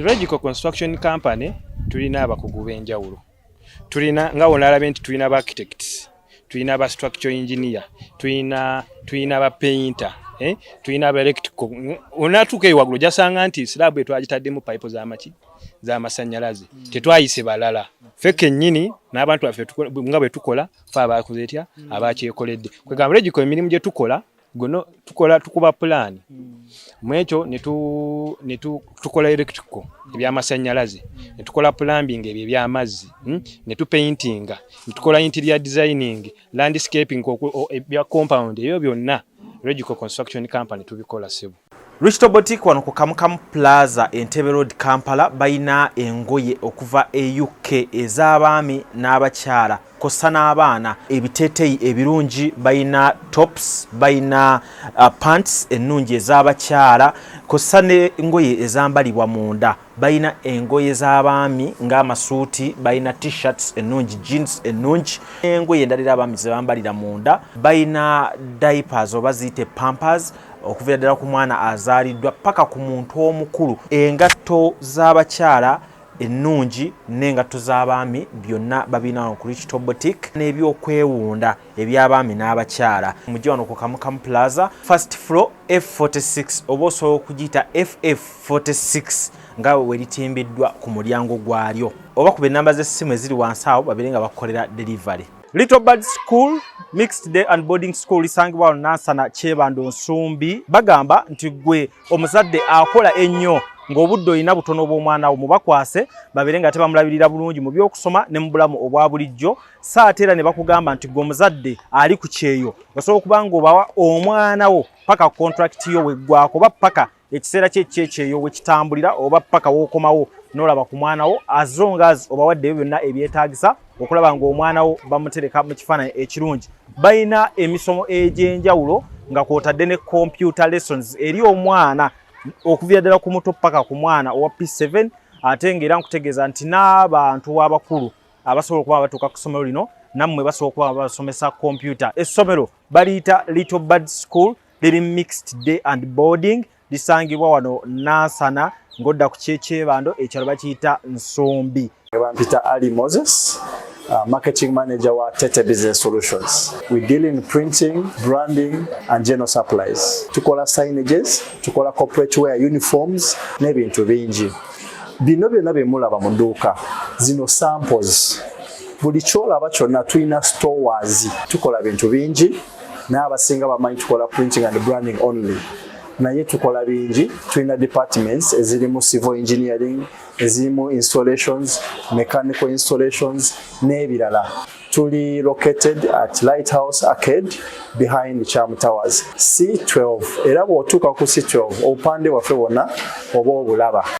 Logical Construction Company tulina abakugu b'enjawulo. Tulina nga onalaba nti tulina ba architects, tulina ba structural engineer, tulina ba painter, tulina ba electrical. Onatuuka ewagulu jasanga nti slab etwagitaddemu pipe z'amasannyalaze. Tetwayise balala. Feke nnyini n'abantu baffe nga bwe tukola fa abakuzetya abakyekoledde. Kwegamba logical emirimu gye tukola gono tukuba plan. Mwekyo ne tukola electrical ebyamasannyalaze, ne tukola plumbing eby'amazzi, ne tupaintinga, ne tukola interior designing, landscaping ebya compound, ebyo byonna Logical Construction Company tubikola sebo. Rich Boutique wano ku Kamukamu Plaza Entebbe Road Kampala bayina engoye okuva e UK ez'abaami n'abakyala. kossa n'abaana ebiteeteeyi ebirungi bayina tops bayina pants ennungi ez'abakyala kossa n'engoye ezambalibwa munda bayina engoye z'abaami ng'amasuuti bayina t-shirts ennungi jeans ennungi engoye endala abaami ze bambalira munda bayina diapers oba ziyite pampers okuviira ddala ku mwana azaaliddwa paka ku muntu omukulu engatto z'abakyala ennungi n'engatto z'abaami byonna babina ku Rich Boutique n'ebyokwewunda eby'abaami n'abakyala mujje wano ku Kamukamu Plaza first floor F46 oba osobola okugiyita FF46 nga weritimbiddwa ku mulyango gwalyo oba ku ennamba z'essimu eziri wansi awo babere nga bakolera delivery. Little Bird School Mixed Day and Boarding School lisangibwa wano Nansana Kyebando Nsumbi bagamba nti gwe omuzadde akola ennyo ng'obudde olina butono bw'omwana wo mubakwase babere nga tebamulabirira bulungi mu by'okusoma ne mu bulamu obwa bulijjo saate era ne bakugamba nti gwe omuzadde ali ku kyeyo osobola okuba ng'obawa omwana wo paka contract yo weggwako oba paka ekiseera kyekyeyo wekitambulira oba paka w'okomawo n'olaba ku mwana wo as long as obawaddeyo byonna ebyetaagisa okulaba ng'omwana wo bamutereka mu kifaananyi ekirungi. Bayina emisomo egy'enjawulo nga kwotadde ne computer lessons eri omwana okuviira ddala ku muto paka ku mwana owa P7 ate ng'era nkutegeeza nti n'abantu abakulu abasobola okuba batuuka ku ssomero lino nammwe basobola okuba basomesa computer. Essomero baliyita Little Bird School liri Mixed Day and Boarding lisangibwa wano Nansana ng'odda ku Kyebando ekyalo bakiyita Nsumbi. Bampita Ali Moses, marketing manager wa Tete Business Solutions. We deal in printing, branding and general supplies. Tukola signages, tukola corporate wear uniforms n'ebintu bingi. Bino byonna bye mulaba mu dduuka. Zino samples. Buli kyolaba kyonna tulina stores. Tukola bintu bingi. N'abasinga bamanyi tukola printing and branding only. Naye tukola bingi, tulina departments ezirimu civil engineering, ezirimu installations, mechanical installations n'ebirala. Tuli located at Lighthouse Arcade behind Charm Towers C12. Era bw'otuuka ku C12 obupande waffe bwonna oba obulaba.